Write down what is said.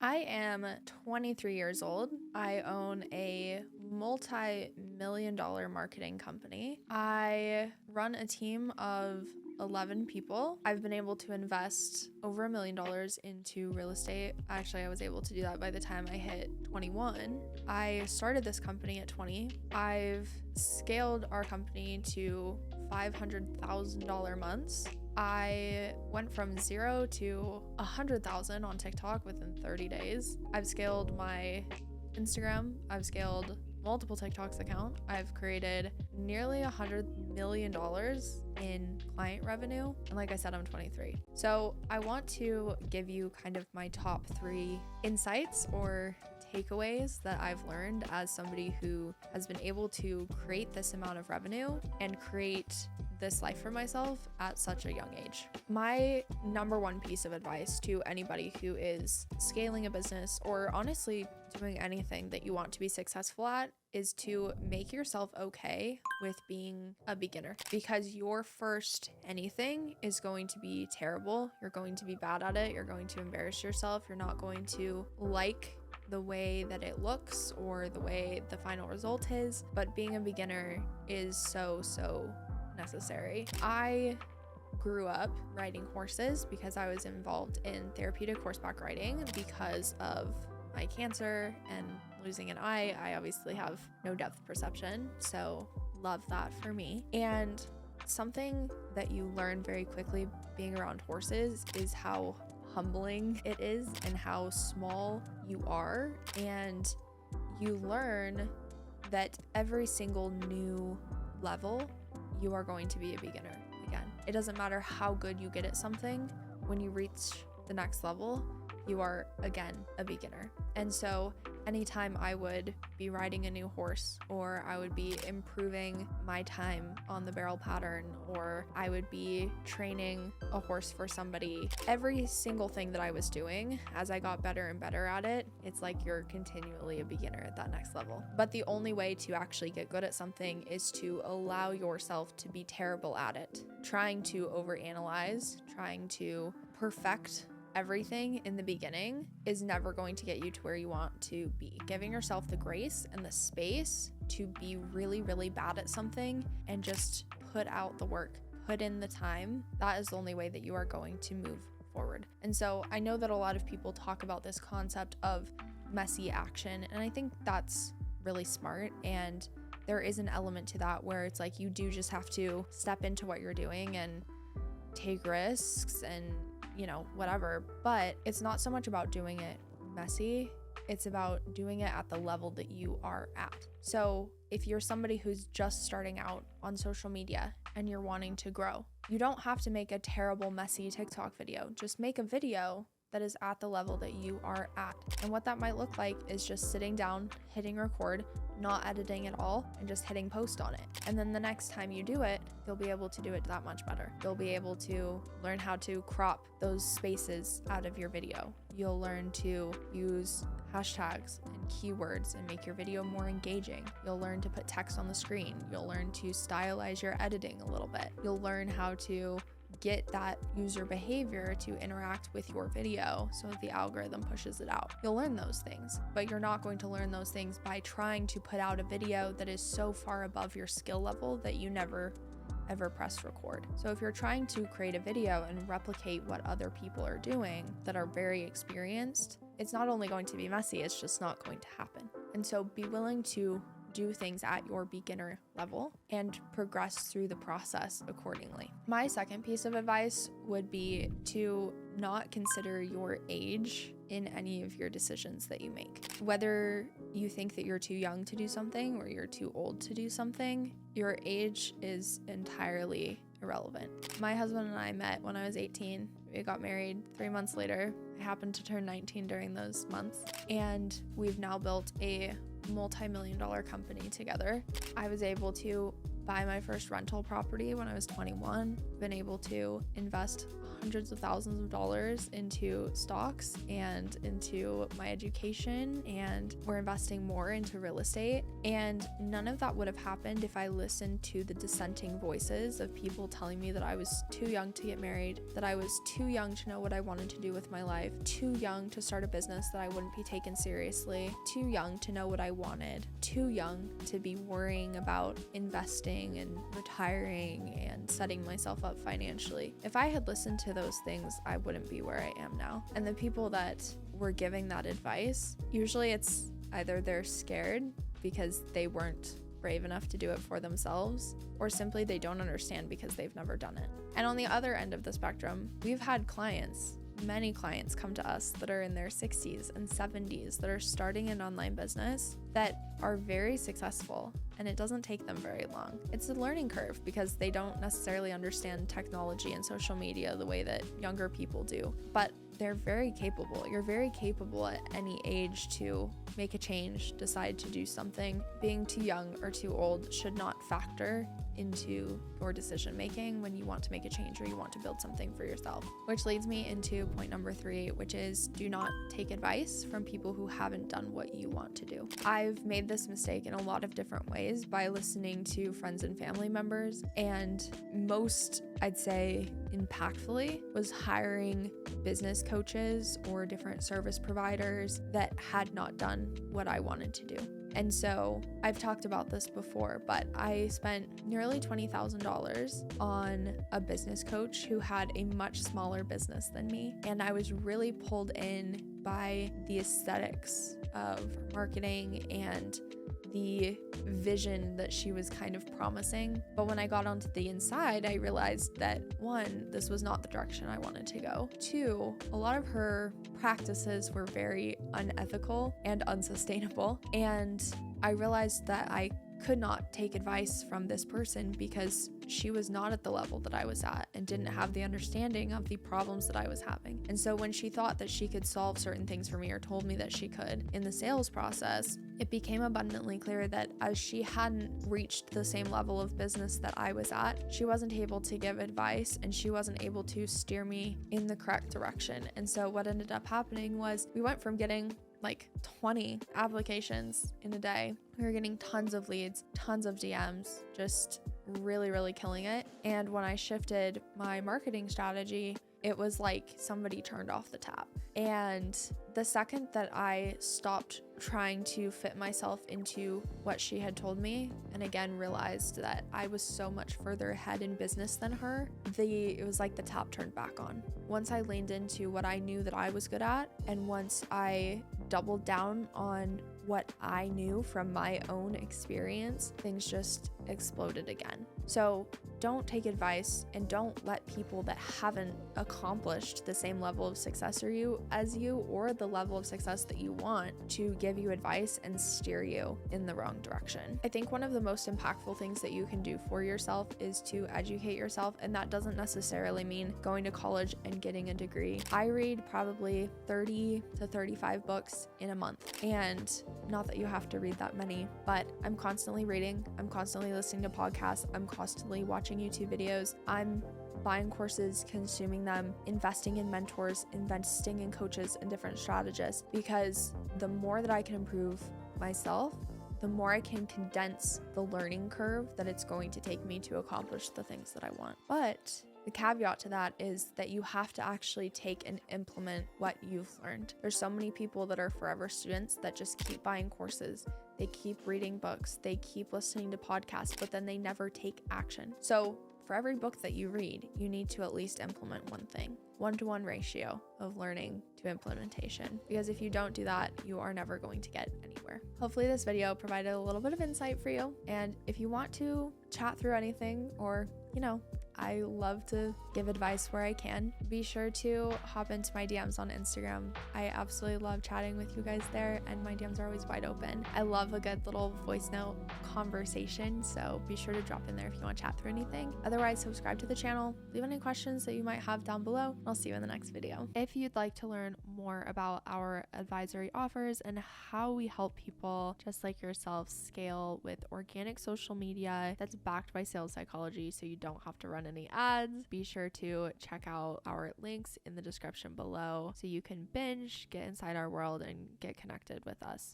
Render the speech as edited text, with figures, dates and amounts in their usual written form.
I am 23 years old. I own a multi-million-dollar marketing company. I run a team of 11 people. I've been able to invest over $1 million into real estate. Actually, I was able to do that by the time I hit 21. I started this company at 20. I've scaled our company to $500,000 months. I went from 0 to 100,000 on TikTok within 30 days. I've scaled my Instagram. I've scaled multiple TikToks account. I've created nearly $100 million in client revenue. And like I said, I'm 23. So I want to give you kind of my top 3 insights or takeaways that I've learned as somebody who has been able to create this amount of revenue and create this life for myself at such a young age. My number one piece of advice to anybody who is scaling a business or honestly doing anything that you want to be successful at is to make yourself okay with being a beginner, because your first anything is going to be terrible. You're going to be bad at it. You're going to embarrass yourself. You're not going to like the way that it looks or the way the final result is, but being a beginner is so necessary. I grew up riding horses because I was involved in therapeutic horseback riding because of my cancer and losing an eye. I obviously have no depth perception, so love that for me. And something that you learn very quickly being around horses is how humbling it is and how small you are. And you learn that every single new level, you are going to be a beginner again. It doesn't matter how good you get at something. When you reach the next level, you are again a beginner. And so anytime I would be riding a new horse, or I would be improving my time on the barrel pattern, or I would be training a horse for somebody, every single thing that I was doing, as I got better and better at it, it's like you're continually a beginner at that next level. But the only way to actually get good at something is to allow yourself to be terrible at it. Trying to overanalyze, trying to perfect everything in the beginning is never going to get you to where you want to be. Giving yourself the grace and the space to be really bad at something and just put out the work, put in the time, that is the only way that you are going to move forward. And so I know that a lot of people talk about this concept of messy action, and I think that's really smart. And there is an element to that where it's like you do just have to step into what you're doing and take risks and whatever, but it's not so much about doing it messy. It's about doing it at the level that you are at. So if you're somebody who's just starting out on social media and you're wanting to grow, you don't have to make a terrible, messy TikTok video. Just make a video that is at the level that you are at. And what that might look like is just sitting down, hitting record, not editing at all, and just hitting post on it. And then the next time you do it, you'll be able to do it that much better. You'll be able to learn how to crop those spaces out of your video. You'll learn to use hashtags and keywords and make your video more engaging. You'll learn to put text on the screen. You'll learn to stylize your editing a little bit. You'll learn how to get that user behavior to interact with your video so that the algorithm pushes it out. You'll learn those things, but you're not going to learn those things by trying to put out a video that is so far above your skill level that you never ever press record. So if you're trying to create a video and replicate what other people are doing that are very experienced, it's not only going to be messy, it's just not going to happen. And so be willing to do things at your beginner level and progress through the process accordingly. My second piece of advice would be to not consider your age in any of your decisions that you make. Whether you think that you're too young to do something or you're too old to do something, your age is entirely irrelevant. My husband and I met when I was 18. We got married 3 months later. I happened to turn 19 during those months, and we've now built a multi-million-dollar company together. I was able to buy my first rental property when I was 21, been able to invest hundreds of thousands of dollars into stocks and into my education, and we're investing more into real estate. And none of that would have happened if I listened to the dissenting voices of people telling me that I was too young to get married, that I was too young to know what I wanted to do with my life, too young to start a business that I wouldn't be taken seriously, too young to know what I wanted, too young to be worrying about investing and retiring and setting myself up financially. If I had listened to those things, I wouldn't be where I am now. And the people that were giving that advice, usually it's either they're scared because they weren't brave enough to do it for themselves, or simply they don't understand because they've never done it. And on the other end of the spectrum, we've had many clients come to us that are in their 60s and 70s that are starting an online business that are very successful, and it doesn't take them very long. It's a learning curve because they don't necessarily understand technology and social media the way that younger people do, but they're very capable. You're very capable at any age to make a change, decide to do something. Being too young or too old should not factor into your decision making when you want to make a change or you want to build something for yourself. Which leads me into point number 3, which is do not take advice from people who haven't done what you want to do. I've made this mistake in a lot of different ways by listening to friends and family members, and most, I'd say, impactfully was hiring business coaches or different service providers that had not done what I wanted to do. And so I've talked about this before, but I spent nearly $20,000 on a business coach who had a much smaller business than me. And I was really pulled in by the aesthetics of marketing and the vision that she was kind of promising. But when I got onto the inside, I realized that 1, this was not the direction I wanted to go. 2, a lot of her practices were very unethical and unsustainable. And I realized that I could not take advice from this person because she was not at the level that I was at and didn't have the understanding of the problems that I was having. And so when she thought that she could solve certain things for me or told me that she could in the sales process, it became abundantly clear that as she hadn't reached the same level of business that I was at, she wasn't able to give advice and she wasn't able to steer me in the correct direction. And so what ended up happening was we went from getting like 20 applications in a day. We were getting tons of leads, tons of DMs, just really, really killing it. And when I shifted my marketing strategy, it was like somebody turned off the tap. And the second that I stopped trying to fit myself into what she had told me, and again realized that I was so much further ahead in business than her, it was like the tap turned back on. Once I leaned into what I knew that I was good at, and once I doubled down on what I knew from my own experience, things just exploded again. So don't take advice and don't let people that haven't accomplished the same level of success as you or the level of success that you want to give you advice and steer you in the wrong direction. I think one of the most impactful things that you can do for yourself is to educate yourself, and that doesn't necessarily mean going to college and getting a degree. I read probably 30 to 35 books in a month, and not that you have to read that many, but I'm constantly reading, I'm constantly listening to podcasts, I'm constantly watching YouTube videos, I'm buying courses, consuming them, investing in mentors, investing in coaches and different strategists, because the more that I can improve myself, the more I can condense the learning curve that it's going to take me to accomplish the things that I want. But the caveat to that is that you have to actually take and implement what you've learned. There's so many people that are forever students that just keep buying courses. They keep reading books, they keep listening to podcasts, but then they never take action. So for every book that you read, you need to at least implement one thing. 1-to-1 ratio of learning to implementation. Because if you don't do that, you are never going to get anywhere. Hopefully this video provided a little bit of insight for you. And if you want to chat through anything or, I love to give advice where I can. Be sure to hop into my DMs on Instagram. I absolutely love chatting with you guys there, and my DMs are always wide open. I love a good little voice note conversation, so be sure to drop in there if you want to chat through anything. Otherwise, subscribe to the channel, leave any questions that you might have down below, and I'll see you in the next video. If you'd like to learn more about our advisory offers and how we help people just like yourself scale with organic social media that's backed by sales psychology so you don't have to run any ads, be sure to check out our links in the description below so you can binge, get inside our world, and get connected with us.